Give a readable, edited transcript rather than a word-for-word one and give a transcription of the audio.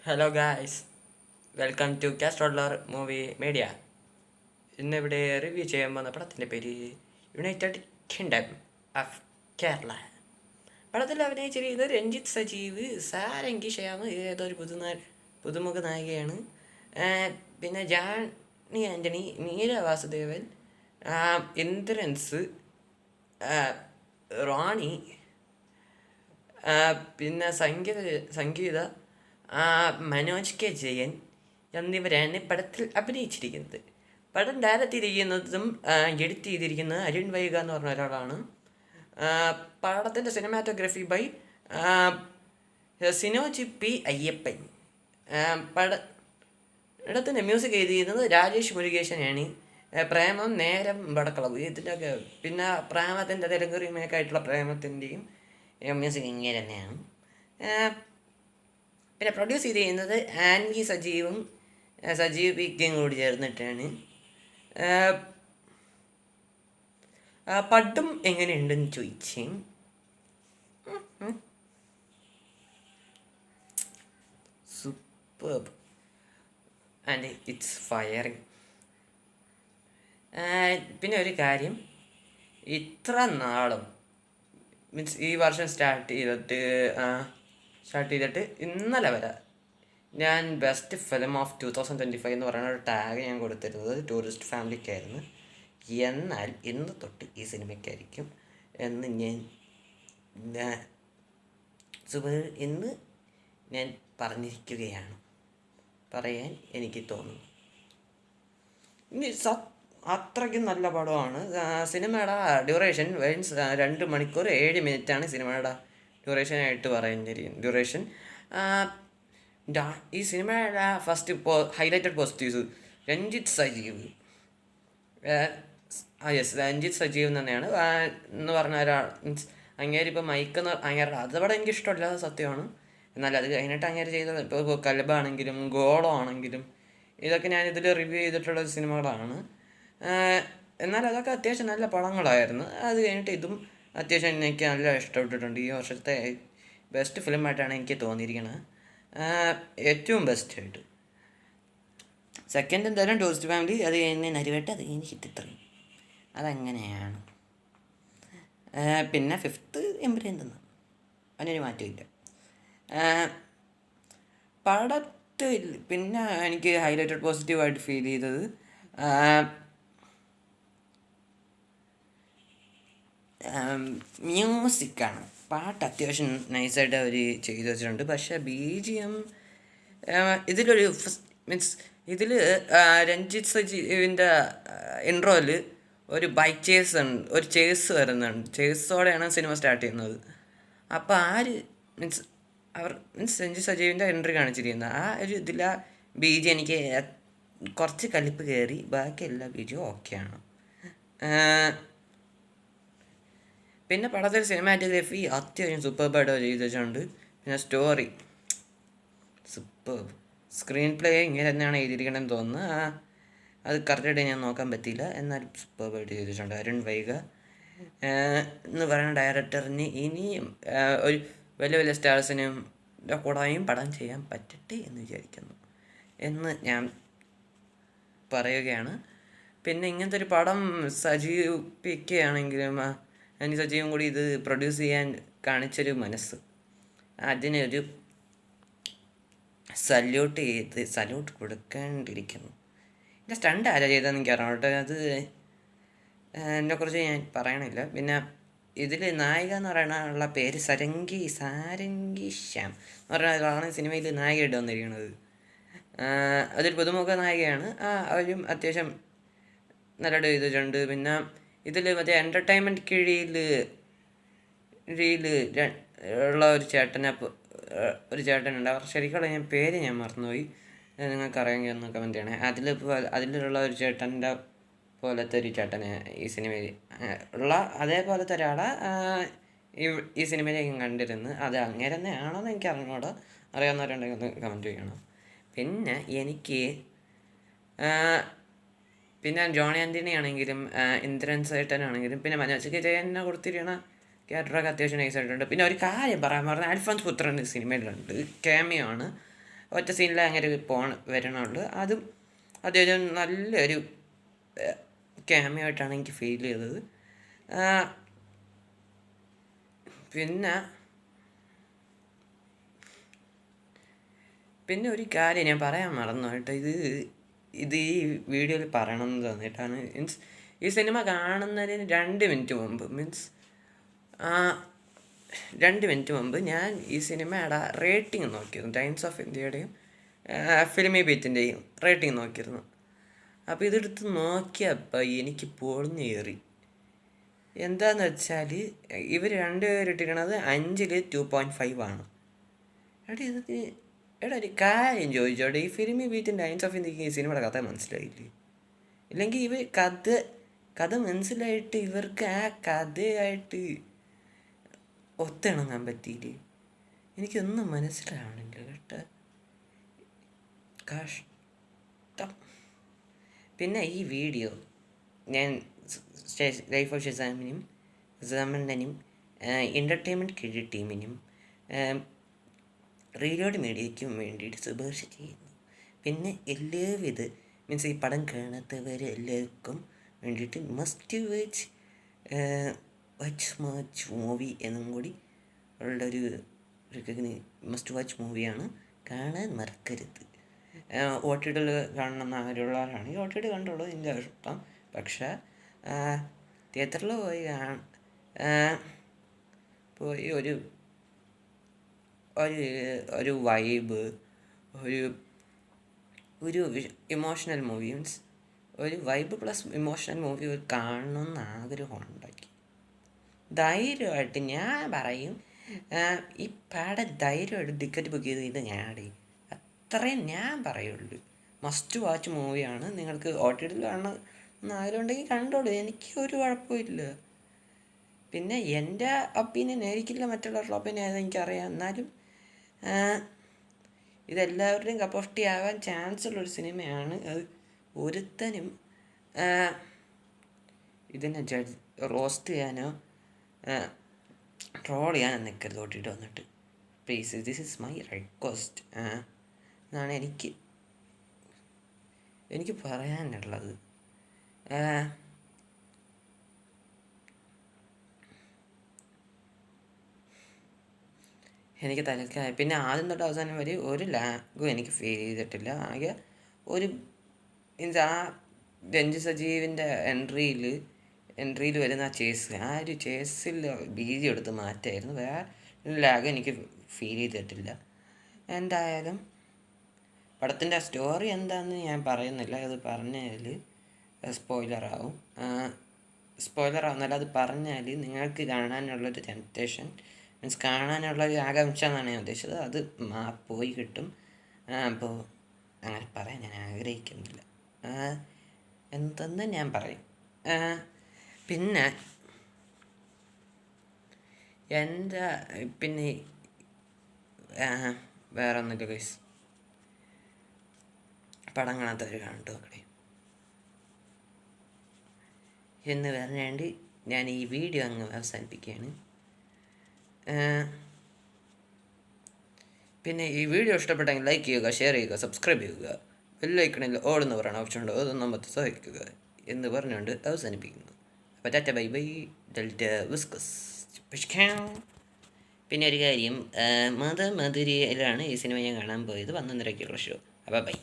Hello guys, welcome to Castroller movie media. ഇന്നിവിടെ review ചെയ്യാൻ പോകുന്ന പടത്തിൻ്റെ പേര് യുണൈറ്റഡ് കിങ്ഡം ഓഫ് കേരള. പടത്തിൽ അഭിനയിച്ചിരിക്കുന്നത് രഞ്ജിത്ത് സജീവ്, സാരംഗി ശ്യാം, ഏതൊരു പുതുമുഖ നായികയാണ്. പിന്നെ ജാനി ആൻ്റണി, മീര വാസുദേവൻ, ഇന്ദ്രൻസ്, റാണി, പിന്നെ സംഗീത മനോജ് കെ ജയൻ എന്നിവരാണ് പടത്തിൽ അഭിനയിച്ചിരിക്കുന്നത്. പടം ഡയറക്റ്റ് ചെയ്തിരിക്കുന്നതും എഡിറ്റ് ചെയ്തിരിക്കുന്നത് അരുൺ വൈഗ എന്ന് പറഞ്ഞ ഒരാളാണ്. പടത്തിൻ്റെ cinematography by Sinoj P Ayyappan. പടത്തിൻ്റെ മ്യൂസിക് എഴുതിയിരുന്നത് രാജേഷ് മുരുകേശനാണ്. പ്രേമം, നേരം, വടക്കളവ് ഇതിൻ്റെയൊക്കെ, പിന്നെ പ്രേമത്തിൻ്റെ തെലുങ്ക് റീമേക്കായിട്ടുള്ള പ്രേമത്തിൻ്റെയും മ്യൂസിക് ഇങ്ങനെ തന്നെയാണ്. പിന്നെ പ്രൊഡ്യൂസ് ചെയ്തിരിക്കുന്നത് ആൻവി സജീവും സജീവ് പിക്കും കൂടി ചേർന്നിട്ടാണ്. പടം എങ്ങനെയുണ്ടെന്ന് ചോദിച്ചു. Superb and it's firing. പിന്നെ ഒരു കാര്യം, ഇത്ര നാളും മീൻസ് ഈ വർഷം സ്റ്റാർട്ട് ചെയ്തിട്ട് ഇന്നലെ വരെ ഞാൻ ബെസ്റ്റ് ഫിലിം ഓഫ് 2025 എന്ന് പറയുന്ന ഒരു ടാഗ് ഞാൻ കൊടുത്തിരുന്നത് ടൂറിസ്റ്റ് ഫാമിലിക്കായിരുന്നു. എന്നാൽ ഇന്ന് തൊട്ട് ഈ സിനിമയ്ക്കായിരിക്കും എന്ന് ഇന്ന് ഞാൻ പറഞ്ഞിരിക്കുകയാണ്, പറയാൻ എനിക്ക് തോന്നുന്നു. ഇനി അത്രയ്ക്കും നല്ല പടമാണ്. സിനിമയുടെ ഡ്യൂറേഷൻ 2 മണിക്കൂർ 7 മിനിറ്റാണ് സിനിമയുടെ ഡ്യൂറേഷനായിട്ട് പറയുന്നിരിക്കുന്നത്. ഡ്യൂറേഷൻ ഈ സിനിമയുടെ first highlighted positives Ranjith Sajeev. Ranjith Sajeev തന്നെയാണ് എന്ന് പറഞ്ഞ ഒരാൾ. മീൻസ് അങ്ങേരിപ്പോൾ മയക്കുന്ന അങ്ങേരുടെ അതവിടെ എനിക്കിഷ്ടമില്ലാത്ത സത്യമാണ്. എന്നാൽ അത് കഴിഞ്ഞിട്ട് അങ്ങേര് ചെയ്ത ഇപ്പോൾ കലബാണെങ്കിലും ഗോളോ ആണെങ്കിലും ഇതൊക്കെ ഞാനിതിൽ റിവ്യൂ ചെയ്തിട്ടുള്ള സിനിമകളാണ്. എന്നാൽ അതൊക്കെ അത്യാവശ്യം നല്ല പടങ്ങളായിരുന്നു. അത് കഴിഞ്ഞിട്ട് ഇതും അത്യാവശ്യം എനിക്ക് നല്ല ഇഷ്ടപ്പെട്ടിട്ടുണ്ട്. ഈ വർഷത്തെ ബെസ്റ്റ് ഫിലിമായിട്ടാണ് എനിക്ക് തോന്നിയിരിക്കുന്നത്, ഏറ്റവും ബെസ്റ്റായിട്ട്. സെക്കൻഡ് എന്തായാലും ടൂറിസ്റ്റ് ഫാമിലി, അത് കഴിഞ്ഞ് നരിവേട്ട, അത് കഴിഞ്ഞ് ഹിറ്റിത്രയും. അതങ്ങനെയാണ്. പിന്നെ ഫിഫ്ത്ത് എമ്പുരാൻ തന്നു, അതിനൊരു മാറ്റമില്ല. പടത്തിൽ പിന്നെ എനിക്ക് ഹൈലൈറ്റഡ് പോസിറ്റീവായിട്ട് ഫീൽ ചെയ്തത് മ്യൂസിക്കാണ്. പാട്ട് അത്യാവശ്യം നൈസായിട്ട് അവർ ചെയ്തു വെച്ചിട്ടുണ്ട്. പക്ഷേ BGM ഇതിലൊരു മീൻസ് ഇതിൽ രഞ്ജിത്ത് സജീവിൻ്റെ ഇൻട്രോയിൽ ഒരു ബൈക്ക് ചേസ് ഉണ്ട്, ഒരു ചേസ് വരുന്നുണ്ട്. ചേസോടെയാണ് സിനിമ സ്റ്റാർട്ട് ചെയ്യുന്നത്. അപ്പോൾ രഞ്ജിത്ത് സജീവിൻ്റെ എൻട്രി കാണിച്ചിരിക്കുന്നത് ആ ഒരു ഇതിലെ BGM എനിക്ക് കുറച്ച് കലിപ്പ് കയറി. ബാക്കി എല്ലാ BGM ഓക്കെയാണ്. പിന്നെ പടത്തിൽ സിനിമാറ്റോഗ്രഫി അത്യാവശ്യം സൂപ്പർബായിട്ട് ചെയ്ത് വെച്ചിട്ടുണ്ട്. പിന്നെ സ്റ്റോറി സൂപ്പർബ്. സ്ക്രീൻ പ്ലേ ഇങ്ങനെ തന്നെയാണ് എഴുതിയിരിക്കണമെന്ന് തോന്നുന്നു. അത് കറക്റ്റായിട്ട് ഞാൻ നോക്കാൻ പറ്റിയില്ല, എന്നാലും സൂപ്പർബായിട്ട് ചെയ്ത് വെച്ചിട്ടുണ്ട്. അരുൺ വൈഗ എന്ന് പറയുന്ന ഡയറക്ടറിന് ഇനിയും ഒരു വലിയ വലിയ സ്റ്റാർസിനും കൂടെയും പടം ചെയ്യാൻ പറ്റട്ടെ എന്ന് വിചാരിക്കുന്നു എന്ന് ഞാൻ പറയുകയാണ്. പിന്നെ ഇങ്ങനത്തെ ഒരു പടം സജീവ് പിക്കുകയാണെങ്കിലും അതിന് സജീവം കൂടി ഇത് പ്രൊഡ്യൂസ് ചെയ്യാൻ കാണിച്ചൊരു മനസ്സ്, അതിനൊരു സല്യൂട്ട് കൊടുക്കേണ്ടിയിരിക്കുന്നു. എൻ്റെ സ്റ്റണ്ട് ആരാ ചെയ്തതെന്ന് എനിക്ക് അറിയാം കേട്ടോ, അത് എന്നെക്കുറിച്ച് ഞാൻ പറയണില്ല. പിന്നെ ഇതിൽ നായിക എന്ന് പറയുന്ന പേര് സാരംഗി ശ്യാം എന്ന് പറയുന്ന ഒരാളാണ് സിനിമയിൽ നായികയായിട്ട് വന്നിരിക്കുന്നത്. അതൊരു പുതുമുഖ നായികയാണ്. അവരും അത്യാവശ്യം നല്ലതായിട്ട് ചെയ്തിട്ടുണ്ട്. പിന്നെ ഇതിൽ മറ്റേ എൻ്റർടൈൻമെൻറ്റ് കീഴിൽ ഉള്ള ഒരു ചേട്ടനുണ്ട്. അവർ ശരിക്കുള്ള പേര് ഞാൻ മറന്നുപോയി, നിങ്ങൾക്ക് അറിയാമെങ്കിൽ ഒന്ന് കമൻറ്റ് ചെയ്യണേ. അതിലുള്ള ഒരു ചേട്ടൻ്റെ പോലത്തെ ഒരു ചേട്ടനെ ഈ സിനിമയിൽ ഉള്ള അതേപോലത്തെ ഒരാളെ ഈ സിനിമയിലേക്ക് കണ്ടിരുന്നു. അത് അങ്ങനെ തന്നെ ആണോയെന്ന് എനിക്ക് അറിഞ്ഞൂടാ, അറിയാവുന്നവരുണ്ടെങ്കിൽ ഒന്ന് കമൻറ്റ് ചെയ്യണം. പിന്നെ എനിക്ക് പിന്നെ ജോണി ആൻ്റണി ആണെങ്കിലും ഇന്ദ്രൻസ് ഏട്ടനാണെങ്കിലും പിന്നെ മനോജ് കെ ജയനെ കൊടുത്തിരിക്കണ ക്യാരക്ടറൊക്കെ അത്യാവശ്യം നൈസായിട്ടുണ്ട്. പിന്നെ ഒരു കാര്യം പറയാൻ പറഞ്ഞാൽ അൽഫോൻസ് പുത്രൻ സിനിമയിലുണ്ട്, ക്യാമിയോ ആണ്. ഒറ്റ സീനിൽ അങ്ങനെ വരണുള്ളൂ. അതും അതൊരു നല്ലൊരു ക്യാമിയോ ആയിട്ടാണ് എനിക്ക് ഫീൽ ചെയ്തത്. പിന്നെ ഒരു കാര്യം ഞാൻ പറയാൻ മറന്നു കേട്ടോ. ഇത് ഈ വീഡിയോയിൽ പറയണമെന്ന് തോന്നിയിട്ടാണ്. മീൻസ് ഈ സിനിമ കാണുന്നതിന് 2 മിനിറ്റ് മുമ്പ് 2 മിനിറ്റ് മുമ്പ് ഞാൻ ഈ സിനിമയുടെ റേറ്റിംഗ് നോക്കിയിരുന്നു. ടൈംസ് ഓഫ് ഇന്ത്യയുടെയും ഫിലിമി ബീറ്റിൻ്റെയും റേറ്റിംഗ് നോക്കിയിരുന്നു. അപ്പോൾ ഇതെടുത്ത് നോക്കിയപ്പോൾ എനിക്ക് പൊളിഞ്ഞേറി. എന്താന്ന് വെച്ചാൽ ഇവർ 2 പേരിട്ടിരിക്കണത് 5-ൽ 2.5 ആണ്. ഒരു കാര്യം ചോദിച്ചോട്ടെ, ഈ ഫിലിമി ബീറ്റിൻ്റെ ടൈംസ് ഓഫ് ഇന്ത്യക്ക് ഈ സിനിമയുടെ കഥ മനസ്സിലായില്ലേ? ഇല്ലെങ്കിൽ ഇവർ കഥ മനസ്സിലായിട്ട് ഇവർക്ക് ആ കഥയായിട്ട് ഒത്തിണങ്ങാൻ പറ്റിയില്ലേ? എനിക്കൊന്നും മനസ്സിലാവണില്ല കേട്ടോ, കഷ്ടം. പിന്നെ ഈ വീഡിയോ ഞാൻ ലൈഫ് ഓഫ് ഷസാമിനും സമണ്ണനും എൻ്റർടൈൻമെൻറ്റ് ക്രെഡിറ്റ് ടീമിനും റീലോഡ് മീഡിയയ്ക്കും വേണ്ടിയിട്ട് ശുപാർശ ചെയ്യുന്നു. പിന്നെ എല്ലാവിധ മീൻസ് ഈ പടം കാണാത്തവരെല്ലാവർക്കും വേണ്ടിയിട്ട് മസ്റ്റ് വാച്ച് മൂവി എന്നും കൂടി ഉള്ളൊരു മസ്റ്റ് വാച്ച് മൂവിയാണ്. കാണാൻ മറക്കരുത്. OTT കാണണമെന്ന് ആഗ്രഹമുള്ളവരാണെങ്കിൽ OTT കണ്ടുള്ളത് എൻ്റെ ഇഷ്ടം. പക്ഷേ തിയേറ്ററിൽ പോയി ഒരു വൈബ്, ഒരു ഇമോഷണൽ മൂവി, മീൻസ് ഒരു വൈബ് പ്ലസ് ഇമോഷണൽ മൂവി കാണണമെന്ന് ആഗ്രഹമുണ്ടാക്കി ധൈര്യമായിട്ട് ഞാൻ പറയും, ഈ പടം ധൈര്യമായിട്ട് ടിക്കറ്റ് ബുക്ക് ചെയ്ത് ഞാടി, അത്രയും ഞാൻ പറയുള്ളൂ. മസ്റ്റ് വാച്ച് മൂവിയാണ്. നിങ്ങൾക്ക് OTT കാണണമെന്ന് ആഗ്രഹമുണ്ടെങ്കിൽ കണ്ടോളൂ, എനിക്ക് ഒരു കുഴപ്പമില്ല. പിന്നെ എൻ്റെ ഒപ്പീനിയൻ ആയിരിക്കില്ല മറ്റുള്ളവരുടെ ഒപ്പീനിയൻ എനിക്കറിയാം. എന്നാലും ഇതെല്ലാവരുടെയും കപ്പ് ഓഫ് ടീ ആവാൻ ചാൻസ് ഉള്ളൊരു സിനിമയാണ്. അത് ഒരുത്തനും ഇതിനെ റോസ്റ്റ് ചെയ്യാനോ ട്രോൾ ചെയ്യാനോ നിൽക്കരുത് ഓട്ടിട്ട് വന്നിട്ട്. Please, this is my request എന്നാണ് എനിക്ക് പറയാനുള്ളത്. എനിക്ക് തലക്കായി. പിന്നെ ആദ്യം തൊട്ട് അവസാനം വരെ ഒരു ലാഗും എനിക്ക് ഫീൽ ചെയ്തിട്ടില്ല. ആകെ ഒരു മീൻസ് ആ രഞ്ജി സജീവിൻ്റെ എൻട്രിയിൽ വരുന്ന ആ ഒരു ചേസിൽ ബീജി എടുത്ത് മാറ്റായിരുന്നു. വേറെ ലാഗ് എനിക്ക് ഫീൽ ചെയ്തിട്ടില്ല. എന്തായാലും പടത്തിൻ്റെ സ്റ്റോറി എന്താണെന്ന് ഞാൻ പറയുന്നില്ല. അത് പറഞ്ഞാൽ സ്പോയിലറാവും. അത് പറഞ്ഞാൽ നിങ്ങൾക്ക് കാണാനുള്ളൊരു ടെംപ്റ്റേഷൻ, മീൻസ് കാണാനുള്ളൊരു ആകാംക്ഷ എന്നാണ് ഞാൻ ഉദ്ദേശിച്ചത്, അത് പോയി കിട്ടും. അപ്പോൾ അങ്ങനെ പറയാൻ ഞാൻ ആഗ്രഹിക്കുന്നില്ല. എന്തെന്ന് ഞാൻ പറയും. പിന്നെ വേറെ ഒന്നുമില്ല ഗൈസ്. പടം കാണാത്തവർ കണ്ടു നോക്കണേ എന്ന് പറഞ്ഞുകൊണ്ട് ഞാൻ ഈ വീഡിയോ അങ്ങ് അവസാനിപ്പിക്കുകയാണ്. പിന്നെ ഈ വീഡിയോ ഇഷ്ടപ്പെട്ടെങ്കിൽ ലൈക്ക് ചെയ്യുക, ഷെയർ ചെയ്യുക, സബ്സ്ക്രൈബ് ചെയ്യുക. ബെല്ലൈക്കണിൽ ഓൾ എന്ന് പറയുന്ന ഓപ്ഷൻ ഉണ്ട്, അതൊന്നും മൊത്തം സഹായിക്കുക എന്ന് പറഞ്ഞുകൊണ്ട് അവസാനിപ്പിക്കുന്നു. അപ്പോൾ Tata bye bye delta viscous. പിന്നെ ഒരു കാര്യം, മധുരയിലാണ് ഈ സിനിമ ഞാൻ കാണാൻ പോയത്. 11:30ക്കുള്ള ഷോ. അപ്പോൾ ബൈ.